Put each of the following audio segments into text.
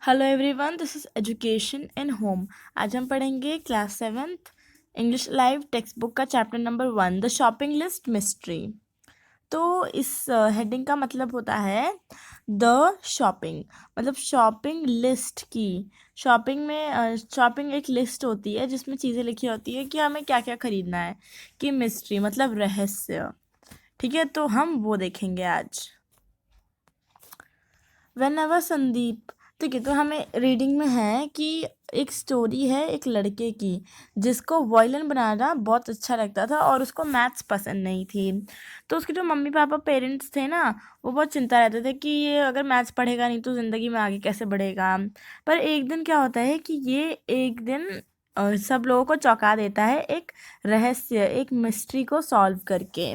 Hello everyone, this is education in home. आज हम पढ़ेंगे class 7th English live text book का chapter number 1, the shopping list mystery. तो इस heading का मतलब होता है द शॉपिंग, मतलब शॉपिंग लिस्ट की। शॉपिंग एक लिस्ट होती है जिसमें चीज़ें लिखी होती है कि हमें क्या क्या खरीदना है। कि मिस्ट्री मतलब रहस्य। ठीक है, तो हम वो देखेंगे आज। When ever Sandeep. ठीक है, तो हमें रीडिंग में है कि एक स्टोरी है एक लड़के की जिसको वायलिन बनाना बहुत अच्छा लगता था और उसको मैथ्स पसंद नहीं थी। तो उसके जो मम्मी पापा पेरेंट्स थे ना, वो बहुत चिंता रहते थे कि ये अगर मैथ्स पढ़ेगा नहीं तो ज़िंदगी में आगे कैसे बढ़ेगा। पर एक दिन क्या होता है कि ये एक दिन सब लोगों को चौंका देता है एक रहस्य, एक मिस्ट्री को सॉल्व करके।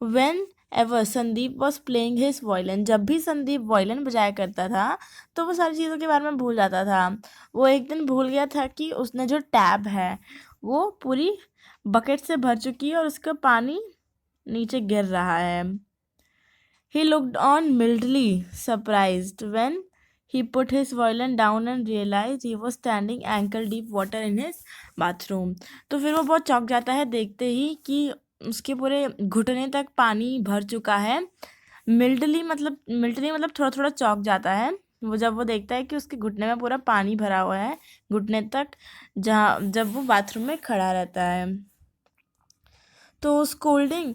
When ever Sandeep was playing his violin, जब भी संदीप वायलिन बजाया करता था तो वो सारी चीज़ों के बारे में भूल जाता था। वो एक दिन भूल गया था कि उसने जो टैब है वो पूरी बकेट से भर चुकी है और उसका पानी नीचे गिर रहा है। He looked on mildly surprised when he put his violin down and realized he was standing ankle deep water in his bathroom. तो फिर वो बहुत चौंक जाता है देखते ही कि उसके पूरे घुटने तक पानी भर चुका है। मिल्टली मतलब थोड़ा थोड़ा चौंक जाता है वो जब वो देखता है कि उसके घुटने में पूरा पानी भरा हुआ है घुटने तक, जहाँ जब वो बाथरूम में खड़ा रहता है। तो स्कोल्डिंग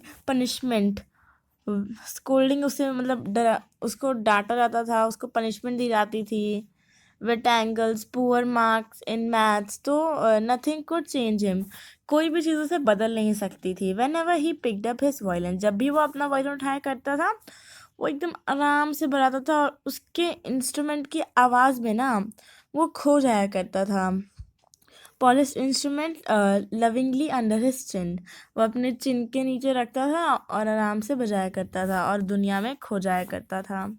उसे मतलब डरा, उसको डांटा जाता था, उसको पनिशमेंट दी जाती थी। Rectangles, poor marks in maths, तो नथिंग कुड चेंज हिम, कोई भी चीज़ उसे बदल नहीं सकती थी। When ever he picked up his violin, जब भी वो अपना वायलिन उठाया करता था वो एकदम आराम से बजाता था और उसके इंस्ट्रूमेंट की आवाज़ में ना वो खो जाया करता था। Polish instrument lovingly under his chin, वो अपने चिन के नीचे रखता था और आराम से बजाया करता था और दुनिया में खो जाया करता था।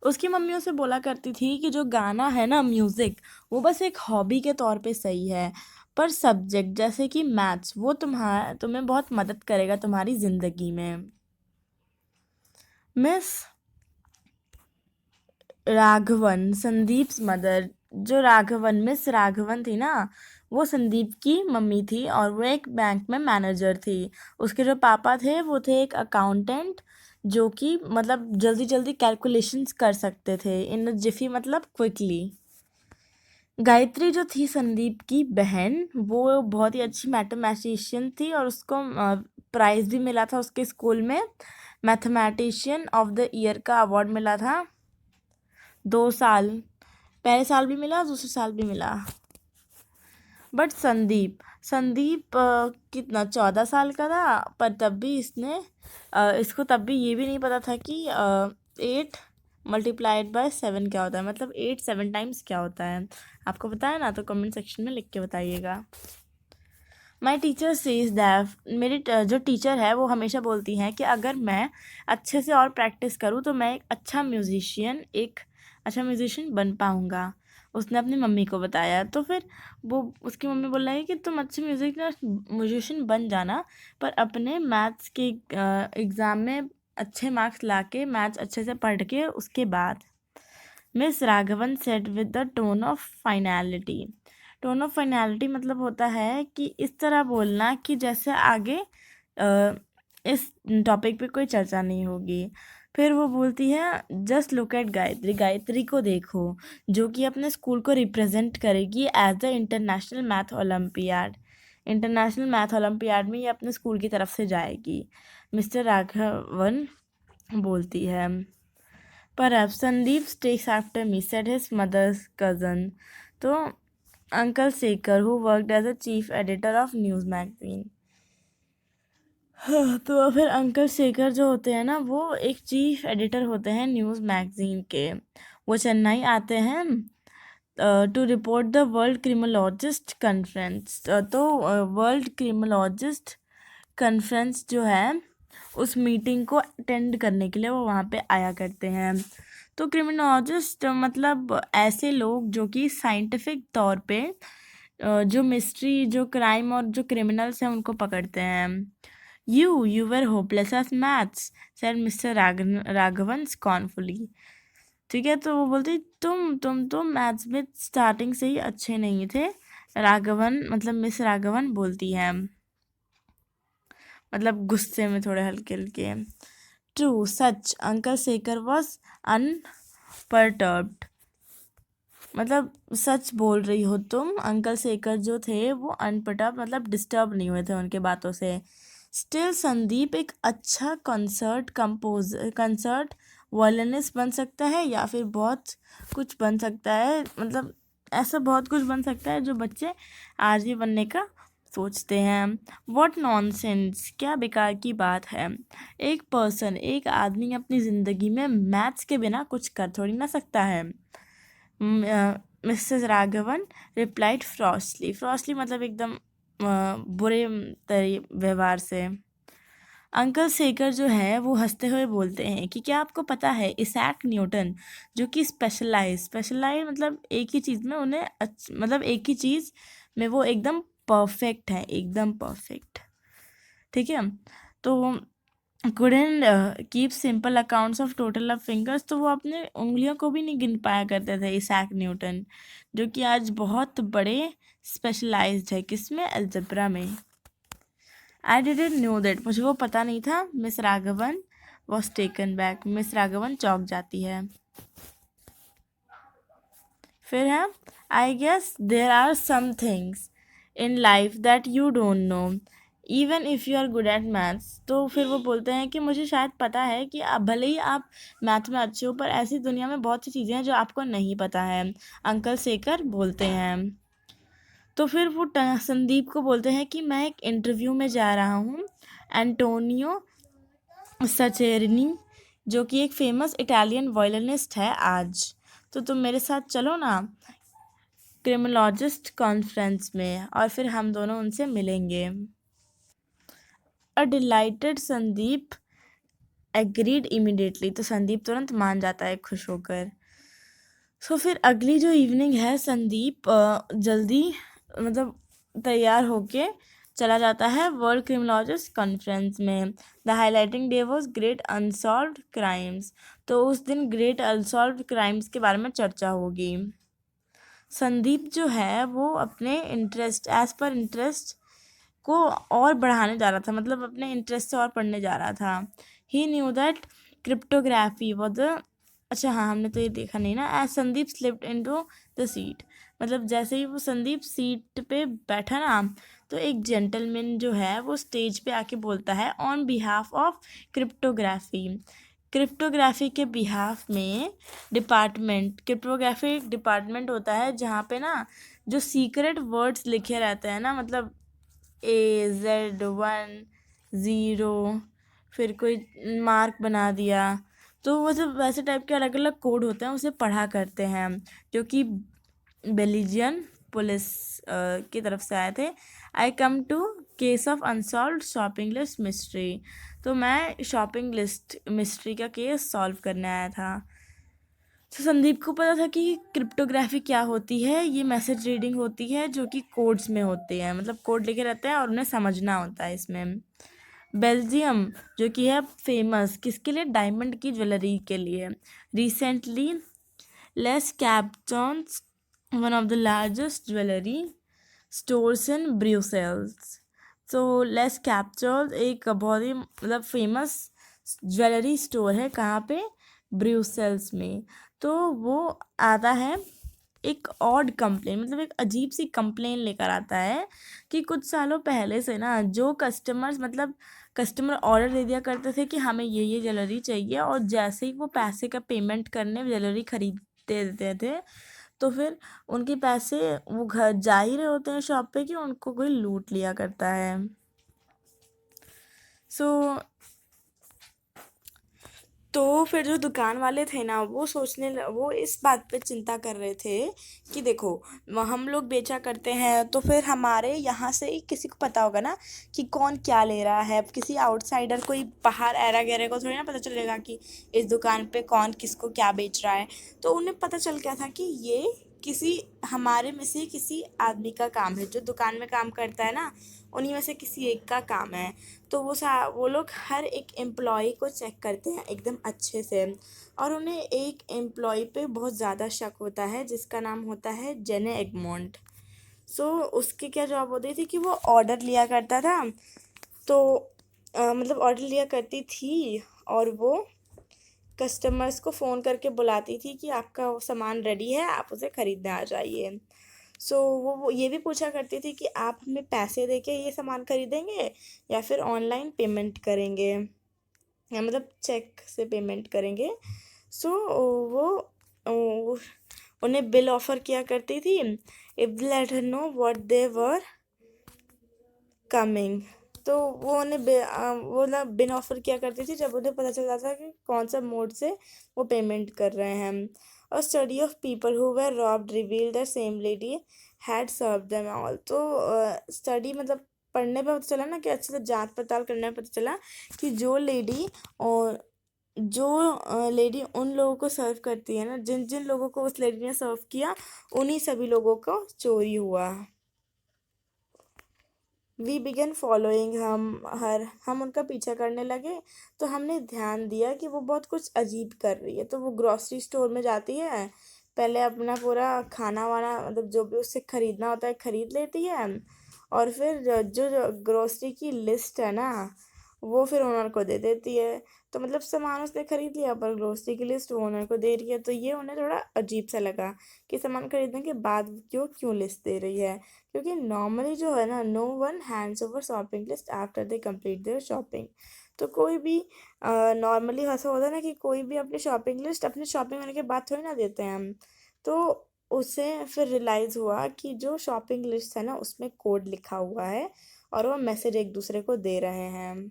उसकी मम्मी उसे बोला करती थी कि जो गाना है ना, म्यूज़िक, वो बस एक हॉबी के तौर पे सही है, पर सब्जेक्ट जैसे कि मैथ्स वो तुम्हें बहुत मदद करेगा तुम्हारी ज़िंदगी में। मिस राघवन, संदीप्स मदर, जो मिस राघवन थी ना, वो संदीप की मम्मी थी और वो एक बैंक में मैनेजर थी। उसके जो पापा थे वो थे एक अकाउंटेंट जो कि मतलब जल्दी जल्दी कैलकुलेशंस कर सकते थे इन जिफी, मतलब क्विकली। गायत्री जो थी संदीप की बहन, वो बहुत ही अच्छी मैथमेटिशियन थी और उसको प्राइज़ भी मिला था उसके स्कूल में। मैथमेटिशियन ऑफ द ईयर का अवार्ड मिला था 2 साल, पहले साल भी मिला दूसरे साल भी मिला। बट संदीप कितना 14 साल का था, पर तब भी इसको तब भी ये भी नहीं पता था कि 8 मल्टीप्लाइड बाय 7 क्या होता है, मतलब 8 7 टाइम्स क्या होता है। आपको पता है ना, तो कमेंट सेक्शन में लिख के बताइएगा। माई टीचर सेज दैट, मेरी जो टीचर है वो हमेशा बोलती हैं कि अगर मैं अच्छे से और प्रैक्टिस करूँ तो मैं एक अच्छा म्यूजिशियन बन पाऊँगा। उसने अपनी मम्मी को बताया, तो फिर वो उसकी मम्मी बोल रही है कि तुम अच्छे म्यूजिशियन बन जाना, पर अपने मैथ्स के एग्ज़ाम में अच्छे मार्क्स लाके मैथ्स अच्छे से पढ़ के उसके बाद। Miss Raghavan said with the tone of finality मतलब होता है कि इस तरह बोलना कि जैसे आगे इस टॉपिक पे कोई चर्चा नहीं होगी। फिर वो बोलती है जस्ट लुक एट गायत्री को देखो, जो कि अपने स्कूल को रिप्रेजेंट करेगी as the international math olympiad में ये अपने स्कूल की तरफ से जाएगी। मिस्टर राघवन बोलती है, Perhaps Sandeep takes after me, said his mother's cousin. तो uncle Shekhar, who worked as a chief editor of news magazine. हाँ, तो फिर अंकल शेखर जो होते हैं ना, वो एक चीफ एडिटर होते हैं न्यूज़ मैगजीन के। वो चेन्नई आते हैं to report the world criminologist conference. तो वर्ल्ड क्रिमिनोलॉजिस्ट कॉन्फ्रेंस जो है उस मीटिंग को अटेंड करने के लिए वो वहाँ पे आया करते हैं। तो क्रिमिनोलॉजिस्ट मतलब ऐसे लोग जो कि साइंटिफिक तौर पे जो मिस्ट्री, जो क्राइम और जो क्रिमिनल्स हैं उनको पकड़ते हैं। You were hopeless as maths, sir mister Raghavan scornfully. ठीक है, तो वो बोलती तुम तो मैथ्स में स्टार्टिंग से ही अच्छे नहीं थे। राघवन मतलब मिस राघवन बोलती है, मतलब गुस्से में थोड़े हल्के हल्के। True such uncle Shekhar was unperturbed, मतलब सच बोल रही हो तुम, अंकल शेखर जो थे वो अनपर्टर्ब मतलब डिस्टर्ब नहीं हुए थे उनके बातों से। स्टिल संदीप एक अच्छा कंसर्ट वॉयलिनिस्ट बन सकता है, या फिर बहुत कुछ बन सकता है, मतलब ऐसा बहुत कुछ बन सकता है जो बच्चे आज भी बनने का सोचते हैं। व्हाट नॉनसेंस, क्या बेकार की बात है। एक आदमी अपनी ज़िंदगी में मैथ्स के बिना कुछ कर थोड़ी ना सकता है। मिसेस राघवन रिप्लाइड फ्रॉस्टली मतलब एकदम बुरे व्यवहार से। अंकल शेखर जो है वो हंसते हुए बोलते हैं कि क्या आपको पता है इसैक न्यूटन, जो कि स्पेशलाइज मतलब एक ही चीज़ में उन्हें मतलब एक ही चीज़ में वो एकदम परफेक्ट है, एकदम परफेक्ट। ठीक है, तो couldn't keep simple accounts of total of fingers, तो वो अपने उंगलियों को भी नहीं गिन पाया करते थे इसैक न्यूटन, जो कि आज बहुत बड़े स्पेशलाइज्ड है किसमें, अलजेब्रा में। आई डिडंट नो दैट, मुझे वो पता नहीं था। Miss Raghavan was taken back, miss Raghavan चौंक जाती है। फिर है I guess there are some things in life that you don't know even if you are good at maths, तो फिर वो बोलते हैं कि मुझे शायद पता है कि आप भले ही आप मैथ में अच्छे हो, पर ऐसी दुनिया में बहुत सी चीज़ें हैं जो आपको नहीं पता है, अंकल शेखर बोलते हैं। तो फिर वो संदीप को बोलते हैं कि मैं एक इंटरव्यू में जा रहा हूँ, एंटोनियो सचेरनी जो कि एक फेमस इटालियन वायलिनिस्ट है आज, तो तुम मेरे साथ चलो ना क्रिमिनोलॉजिस्ट कॉन्फ्रेंस में, और फिर हम दोनों उनसे मिलेंगे। अ डिलाइटेड संदीप एग्रीड इमिडिएटली, तो संदीप तुरंत मान जाता है खुश होकर। सो फिर अगली जो इवनिंग है, संदीप जल्दी मतलब तैयार होके चला जाता है वर्ल्ड क्रिमिनोलॉजिस्ट कॉन्फ्रेंस में। The highlighting day was great unsolved crimes, तो उस दिन ग्रेट अनसॉल्व्ड क्राइम्स के बारे में चर्चा होगी। संदीप जो है वो अपने एज पर इंटरेस्ट को और बढ़ाने जा रहा था, मतलब अपने इंटरेस्ट से और पढ़ने जा रहा था। He knew that cryptography was the, अच्छा हाँ हमने तो ये देखा नहीं ना। As Sandeep slipped into the seat, मतलब जैसे ही वो संदीप सीट पे बैठा ना, तो एक जेंटलमैन जो है वो स्टेज पे आके बोलता है on behalf of cryptography, cryptography के बिहाफ में क्रिप्टोग्राफी एक डिपार्टमेंट होता है जहाँ पे ना जो सीक्रेट वर्ड्स लिखे रहते हैं ना, मतलब AZ1 0, फिर कोई मार्क बना दिया, तो वो सब वैसे टाइप के अलग अलग कोड होते हैं, उसे पढ़ा करते हैं, जो कि बेल्जियन पुलिस की तरफ से आए थे। I come to case of unsolved shopping list mystery, तो मैं शॉपिंग लिस्ट मिस्ट्री का केस सॉल्व करने आया था। तो संदीप को पता था कि क्रिप्टोग्राफी क्या होती है, ये मैसेज रीडिंग होती है जो कि कोड्स में होते हैं, मतलब कोड लिखे रहते हैं और उन्हें समझना होता है इसमें। बेल्जियम जो कि है फेमस किसके लिए, डायमंड की ज्वेलरी के लिए। Recently less captains one of the largest jewellery stores in Brussels, तो लेस कैप्चर एक बहुत ही मतलब फेमस ज्वेलरी स्टोर है, कहाँ पे, ब्रुसेल्स में। तो वो आता है एक ऑड कंप्लेन, मतलब एक अजीब सी कंप्लेन लेकर आता है कि कुछ सालों पहले से ना जो कस्टमर ऑर्डर दे दिया करते थे कि हमें ये ज्वेलरी चाहिए, और जैसे ही वो पैसे का पेमेंट करने ज्वेलरी खरीदते देते थे, तो फिर उनके पैसे वो घर जा ही रहे होते हैं शॉप पे कि उनको कोई लूट लिया करता है। सो तो फिर जो दुकान वाले थे ना वो इस बात पे चिंता कर रहे थे कि देखो हम लोग बेचा करते हैं, तो फिर हमारे यहाँ से ही किसी को पता होगा ना कि कौन क्या ले रहा है, किसी आउटसाइडर कोई बाहर ऐरा गैरे को थोड़ी ना पता चलेगा कि इस दुकान पे कौन किसको क्या बेच रहा है। तो उन्हें पता चल गया था कि ये किसी हमारे में से किसी आदमी का काम है, जो दुकान में काम करता है ना, उन्हीं में से किसी एक का काम है। तो वो लोग हर एक एम्प्लॉय को चेक करते हैं एकदम अच्छे से, और उन्हें एक एम्प्लॉय पे बहुत ज़्यादा शक होता है जिसका नाम होता है जेने एगमोंट। सो उसकी क्या जॉब होती थी कि वो ऑर्डर लिया करता था। तो मतलब ऑर्डर लिया करती थी, और वो कस्टमर्स को फ़ोन करके बुलाती थी कि आपका वो सामान रेडी है, आप उसे ख़रीदने आ जाइए। सो वो ये भी पूछा करती थी कि आप हमें पैसे देके ये सामान खरीदेंगे या फिर ऑनलाइन पेमेंट करेंगे, या मतलब चेक से पेमेंट करेंगे। सो वो उन्हें बिल ऑफ़र किया करती थी, if let her know what they were coming. तो वो वो ना बिन ऑफर किया करती थी जब उन्हें पता चल जाता था कि कौन सा मोड से वो पेमेंट कर रहे हैं। और study of people who were robbed reveal the same lady had serve them all. तो स्टडी मतलब पढ़ने पे पता चला ना, कि अच्छे से जांच पड़ताल करने पे पता चला कि और जो लेडी उन लोगों को सर्व करती है ना, जिन जिन लोगों को उस लेडी ने सर्व किया, उन्हीं सभी लोगों को चोरी हुआ। वी बिगन फॉलोइंग हम उनका पीछा करने लगे। तो हमने ध्यान दिया कि वो बहुत कुछ अजीब कर रही है। तो वो ग्रॉसरी स्टोर में जाती है, पहले अपना पूरा खाना वाना मतलब जो भी उससे खरीदना होता है खरीद लेती है, और फिर जो ग्रॉसरी की लिस्ट है ना, वो फिर ओनर को दे देती है। तो मतलब सामान उसने खरीद लिया, पर ग्रॉसरी की लिस्ट वो ओनर को दे रही है। तो ये उन्हें थोड़ा अजीब सा लगा कि सामान खरीदने के बाद क्यों क्यों लिस्ट दे रही है, क्योंकि नॉर्मली जो है ना, no one hands over shopping list after they complete their shopping. तो कोई भी नॉर्मली ऐसा होता है ना कि कोई भी अपनी शॉपिंग लिस्ट अपने शॉपिंग करने के बाद थोड़ी ना देते हैं हम। तो उसे फिर रियलाइज़ हुआ कि जो शॉपिंग लिस्ट है ना, उसमें कोड लिखा हुआ है, और वो मैसेज एक दूसरे को दे रहे हैं।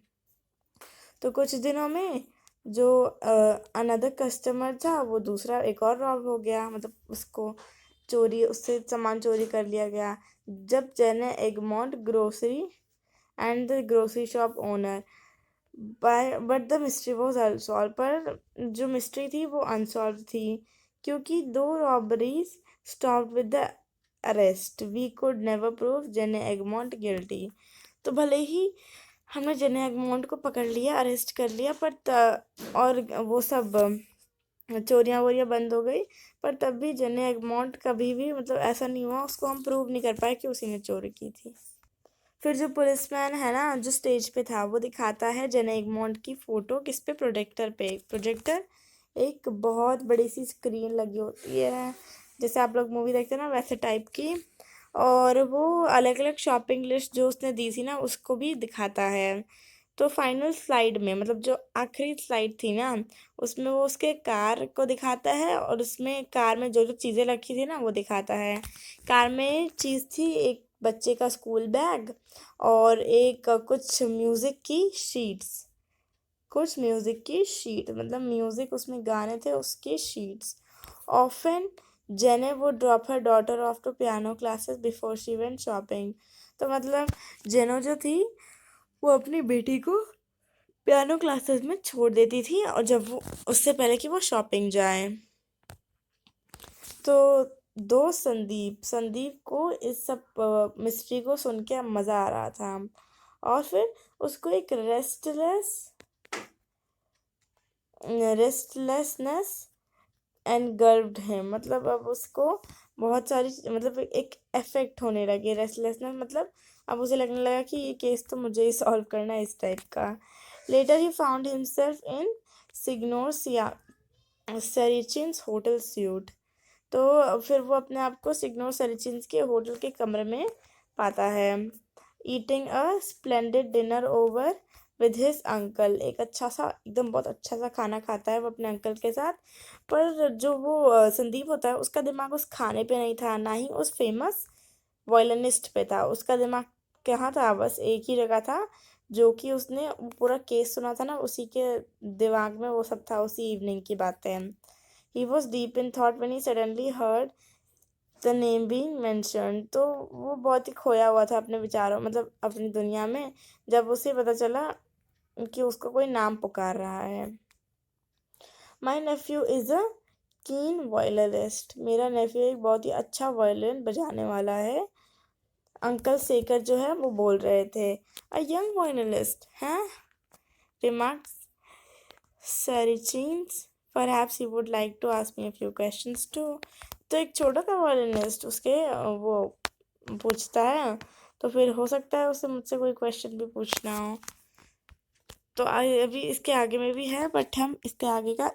तो कुछ दिनों में जो अनदर कस्टमर था, वो दूसरा एक और रॉब हो गया, मतलब उससे सामान चोरी कर लिया गया। जब Jenny Egmont grocery and the grocery shop owner by but the mystery was unsolve. पर जो मिस्ट्री थी वो अनसॉल्व थी, क्योंकि दो robberies stop with the arrest, we could never prove Jenny Egmont guilty. तो भले ही हमने जेने एगमोंट को पकड़ लिया, अरेस्ट कर लिया, और वो सब चोरियाँ वोरियाँ बंद हो गई, पर तब भी जेने एगमोंट कभी भी मतलब ऐसा नहीं हुआ, उसको हम प्रूव नहीं कर पाए कि उसी ने चोरी की थी। फिर जो पुलिसमैन है ना, जो स्टेज पे था, वो दिखाता है जेने एगमोंट की फ़ोटो किस पे, प्रोजेक्टर पे। प्रोजेक्टर एक बहुत बड़ी सी स्क्रीन लगी होती है, जैसे आप लोग मूवी देखते हैं ना, वैसे टाइप की। और वो अलग अलग शॉपिंग लिस्ट जो उसने दी थी ना, उसको भी दिखाता है। तो फाइनल स्लाइड में, मतलब जो आखिरी स्लाइड थी ना, उसमें वो उसके कार को दिखाता है, और उसमें कार में जो जो चीज़ें रखी थी ना, वो दिखाता है। कार में चीज़ थी एक बच्चे का स्कूल बैग, और एक कुछ म्यूज़िक की शीट, मतलब म्यूज़िक उसमें गाने थे उसके sheets. Often Jenny would drop her daughter off to piano classes before she went shopping. तो मतलब जेनो जो थी, वो अपनी बेटी को पियानो क्लासेस में छोड़ देती थी, और जब वो उससे पहले कि वो शॉपिंग जाए। तो दोस्त संदीप संदीप को इस सब मिस्ट्री को सुन के मज़ा आ रहा था, और फिर उसको एक रेस्टलेसनेस एनगल्फ्ड हिम। मतलब अब उसको बहुत सारी मतलब एक इफेक्ट होने लगे, रेस्टलेसनेस मतलब अब उसे लगने लगा कि ये केस तो मुझे ही सॉल्व करना है, इस टाइप का। Later he found himself in signor Serichin's hotel suite. तो फिर वो अपने आप को सिग्नोर सेरिचिन्स के होटल के कमरे में पाता है, eating a splendid dinner over with his uncle. एक अच्छा सा एकदम बहुत अच्छा सा खाना खाता है वो अपने अंकल के साथ। पर जो वो संदीप होता है, उसका दिमाग उस खाने पे नहीं था, ना ही उस फेमस वॉयलिनिस्ट पे था। उसका दिमाग कहाँ था, बस एक ही जगह था, जो कि उसने वो पूरा केस सुना था ना, उसी के दिमाग में वो सब था, उसी इवनिंग की बातें। He was deep in thought when he suddenly heard the name being mentioned. तो वो बहुत ही खोया हुआ था अपने विचारों, मतलब अपनी दुनिया में, जब उसे पता चला कि उसको कोई नाम पुकार रहा है। माई नेफ्यू इज़ अ कीन वायलिनिस्ट, मेरा नेफ्यू एक बहुत ही अच्छा वायलिन बजाने वाला है। अंकल शेखर जो है वो बोल रहे थे। अ यंग वायलिनिस्ट हैं, remarked Saracens. Perhaps he would like to ask me a few questions too. तो एक छोटा सा वायलिनिस्ट उसके वो पूछता है, तो फिर हो सकता है उसे मुझसे कोई क्वेश्चन भी पूछना हो। तो अभी इसके आगे में भी है, बट हम इसके आगे का